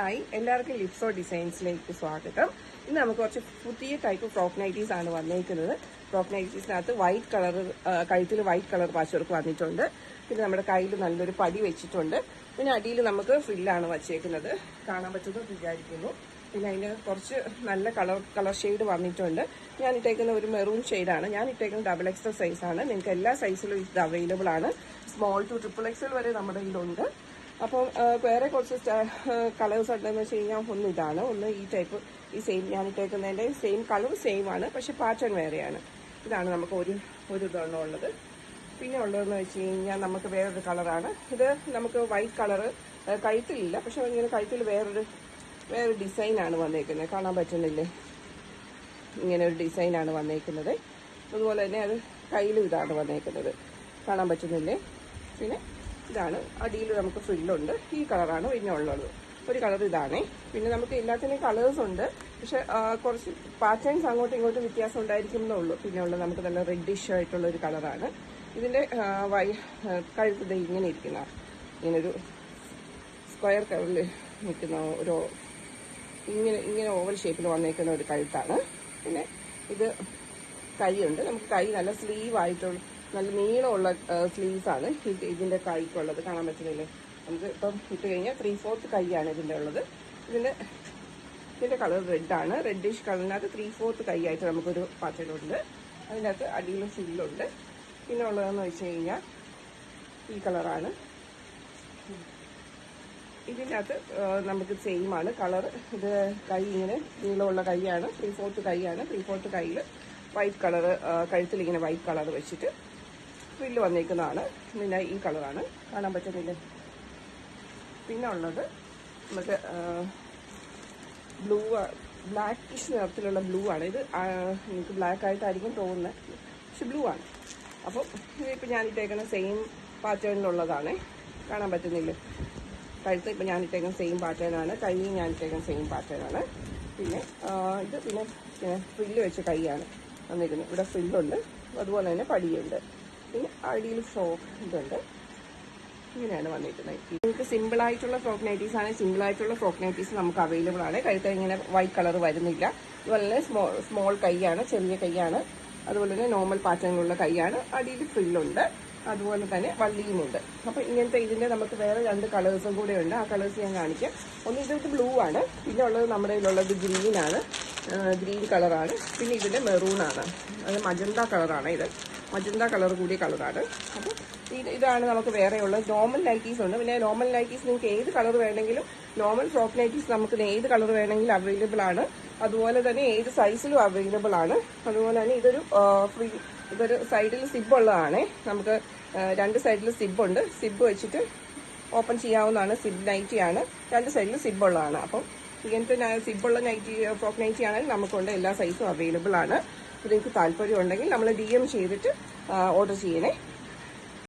Hi, എല്ലാവർക്കും ലിപ്സോ ഡിസൈൻസിലേക്ക് സ്വാഗതം. ഇന്ന് നമുക്ക് കുറച്ച് പുതിയ ടൈപ്പ് ഫ്രോക്ക് നൈറ്റീസ് ആണ് വന്നേക്കുന്നത്. ഫ്രോക്ക് നൈറ്റീസിനകത്ത് വൈറ്റ് കളർ, കഴുത്തിൽ വൈറ്റ് കളർ പാച്ച് വർക്ക് വന്നിട്ടുണ്ട്. പിന്നെ നമ്മുടെ കയ്യിൽ നല്ലൊരു പടി വെച്ചിട്ടുണ്ട്. പിന്നെ അടിയിൽ നമുക്ക് ഫ്രില്ലാണ് വച്ചേക്കുന്നത്, കാണാൻ പറ്റുമെന്ന് വിചാരിക്കുന്നു. പിന്നെ അതിന് കുറച്ച് നല്ല കളർ ഷെയ്ഡ് വന്നിട്ടുണ്ട്. ഞാൻ ഇട്ടേക്കുന്ന ഒരു മെറൂൺ ഷെയ്ഡാണ്. ഞാൻ ഇട്ടേക്കുന്നത് XXL സൈസാണ്. നിങ്ങൾക്ക് എല്ലാ സൈസിലും ഇത് അവൈലബിൾ ആണ്. സ്മോൾ ടു XXL വരെ നമ്മുടെ കയ്യിലുണ്ട്. അപ്പോൾ വേറെ കുറച്ച് കളേഴ്സ് ഉണ്ടെന്ന് വെച്ച് കഴിഞ്ഞാൽ ഒന്ന് ഇതാണ്, ഒന്ന് ഈ ടൈപ്പ്, ഈ സെയിം ഞാൻ ഇട്ടേക്കുന്നതിൻ്റെ സെയിം കളർ സെയിം ആണ്, പക്ഷെ പാറ്റേൺ വേറെയാണ്. ഇതാണ് നമുക്ക് ഒരു ഇതെണ്ണം ഉള്ളത്. പിന്നെ ഉള്ളതെന്ന് വെച്ച് കഴിഞ്ഞാൽ നമുക്ക് വേറൊരു കളറാണ്. ഇത് നമുക്ക് വൈറ്റ് കളറ് കഴുത്തിലില്ല, പക്ഷെ ഇങ്ങനെ കഴുത്തിൽ വേറൊരു ഡിസൈനാണ് വന്നേക്കുന്നത്, കാണാൻ പറ്റുന്നില്ലേ? ഇങ്ങനെ ഒരു ഡിസൈനാണ് വന്നേക്കുന്നത്. അതുപോലെ തന്നെ അത് കയ്യിലും ഇതാണ് വന്നേക്കുന്നത്, കാണാൻ പറ്റുന്നില്ലേ? പിന്നെ ഇതാണ്, അടിയിൽ നമുക്ക് ഫ്രില്ലുണ്ട്. ഈ കളറാണ് പിന്നെ ഉള്ളത്. ഒരു കളർ ഇതാണേ. പിന്നെ നമുക്ക് എല്ലാത്തിനും കളേഴ്സ് ഉണ്ട്, പക്ഷെ കുറച്ച് പാറ്റേൺസ് അങ്ങോട്ടും ഇങ്ങോട്ടും വ്യത്യാസം ഉണ്ടായിരിക്കും എന്നുള്ളൂ. പിന്നെ ഉള്ളത് നമുക്ക് നല്ല റെഡിഷ് ആയിട്ടുള്ള ഒരു കളറാണ്. ഇതിൻ്റെ കഴുത്ത് ഇങ്ങനെ ഇരിക്കുന്ന, ഇങ്ങനൊരു സ്ക്വയർ കളറിൽ നിൽക്കുന്ന ഒരു ഇങ്ങനെ ഓവൽ ഷേപ്പിൽ വന്നേക്കുന്ന ഒരു കഴുത്താണ്. പിന്നെ ഇത് കൈയുണ്ട്. നമുക്ക് കൈ നല്ല സ്ലീവായിട്ടുള്ള, നല്ല നീളമുള്ള സ്ലീവ്സാണ് ഇതിൻ്റെ കൈക്കുള്ളത്, കാണാൻ പറ്റുന്നില്ലേ? നമുക്ക് ഇപ്പം ഇട്ട് കഴിഞ്ഞാൽ 3/4 കൈയാണ് ഇതിൻ്റെ ഉള്ളത്. ഇതിൻ്റെ കളർ റെഡാണ്. റെഡിഷ് കളറിനകത്ത് 3/4 കൈയായിട്ട് നമുക്കൊരു പാറ്റേണുണ്ട്. അതിനകത്ത് അടിയിലും ഫില്ലുണ്ട്. പിന്നെ ഉള്ളതെന്ന് വെച്ച് കഴിഞ്ഞാൽ ഈ കളറാണ്. ഇതിൻ്റെ അകത്ത് നമുക്ക് സെയിം ആണ് കളർ. ഇത് കൈ ഇങ്ങനെ നീളമുള്ള കൈയാണ്, 3/4 കൈയാണ്. 3/4 കൈയിൽ വൈറ്റ് കളർ, കഴുത്തിൽ ഇങ്ങനെ വൈറ്റ് കളർ വെച്ചിട്ട് ഫ്രില്ല് വന്നേക്കുന്നതാണ്. പിന്നെ ഈ കളറാണ്, കാണാൻ പറ്റുന്നില്ലേ? പിന്നെ ഉള്ളത് നമുക്ക് ബ്ലാക്കിഷ് നിറത്തിലുള്ള ബ്ലൂ ആണ്. ഇത് എനിക്ക് ബ്ലാക്ക് ആയിട്ടായിരിക്കും തോന്നുന്നത്, പക്ഷെ ബ്ലൂ ആണ്. അപ്പം ഇതിപ്പോൾ ഞാൻ ഇട്ടേക്കുന്ന സെയിം പാറ്റേണിലുള്ളതാണ്, കാണാൻ പറ്റുന്നില്ലേ? കഴുത്ത് ഇപ്പം ഞാൻ ഇട്ടേക്കുന്ന സെയിം പാറ്റേണാണ്, കൈ ഞാൻ ഇട്ടേക്കുന്ന സെയിം പാറ്റേണാണ്. പിന്നെ ഇത് പിന്നെ ഫ്രില്ല് വെച്ച കൈയാണ് വന്നിരിക്കുന്നത്. ഇവിടെ ഫ്രില്ലുണ്ട്, അതുപോലെ തന്നെ പടിയുണ്ട്. പിന്നെ അടിയിൽ ഫ്രോക്ക് ഇതുണ്ട്. ഇങ്ങനെയാണ് വന്നിരിക്കുന്നത്. നിങ്ങൾക്ക് സിമ്പിളായിട്ടുള്ള ഫ്രോക്ക് നൈറ്റീസാണ്. സിമ്പിളായിട്ടുള്ള ഫ്രോക്ക് നൈറ്റീസ് നമുക്ക് അവൈലബിൾ ആണ്. കഴുത്ത് ഇങ്ങനെ വൈറ്റ് കളർ വരുന്നില്ല. അതുപോലെ തന്നെ സ്മോൾ കൈയാണ്, ചെറിയ കൈയാണ്. അതുപോലെ തന്നെ നോർമൽ പാറ്റേണിലുള്ള കൈയാണ്. അടിയിൽ ഫ്രില്ലുണ്ട്, അതുപോലെ തന്നെ വള്ളിയുമുണ്ട്. അപ്പോൾ ഇങ്ങനത്തെ ഇതിൻ്റെ നമുക്ക് വേറെ 2 കളേഴ്സും കൂടെ ഉണ്ട്. ആ കളേഴ്സ് ഞാൻ കാണിക്കാം. ഒന്ന് ഇതൊരു ബ്ലൂ ആണ്. പിന്നെ ഉള്ളത് നമ്മുടെ കയ്യിലുള്ളത് ഗ്രീനാണ്, ഗ്രീൻ കളറാണ്. പിന്നെ ഇതിൻ്റെ മെറൂണാണ്, അത് മജന്ത കളറാണ്. ഇത് മജന്ത കളർ കൂടിയ കളറാണ്. അപ്പോൾ ഇതാണ് നമുക്ക് വേറെയുള്ളത്. നോർമൽ നൈറ്റീസ് ഉണ്ട്. പിന്നെ നോർമൽ നൈറ്റീസ് നിങ്ങൾക്ക് ഏത് കളർ വേണമെങ്കിലും, നോർമൽ ഫ്രോക്ക് നൈറ്റീസ് നമുക്ക് ഏത് കളർ വേണമെങ്കിലും അവൈലബിൾ ആണ്. അതുപോലെ തന്നെ ഏത് സൈസിലും അവൈലബിൾ ആണ്. അതുപോലെ തന്നെ ഇതൊരു സൈഡിൽ സിബുള്ളതാണ്. നമുക്ക് 2 സൈഡിൽ സിബുണ്ട്. സിബ് വെച്ചിട്ട് ഓപ്പൺ ചെയ്യാവുന്നതാണ്. സിബ് നൈറ്റിയാണ്, 2 സൈഡിൽ സിബുള്ളതാണ്. അപ്പം ഇങ്ങനത്തെ സിബുള്ള ഫ്രോക്ക് നൈറ്റി ആണെങ്കിൽ നമുക്കുണ്ട്, എല്ലാ സൈസും അവൈലബിൾ ആണ്. നിങ്ങൾക്ക് താല്പര്യം ഉണ്ടെങ്കിൽ നമ്മൾ DM ചെയ്തിട്ട് ഓർഡർ ചെയ്യണേ.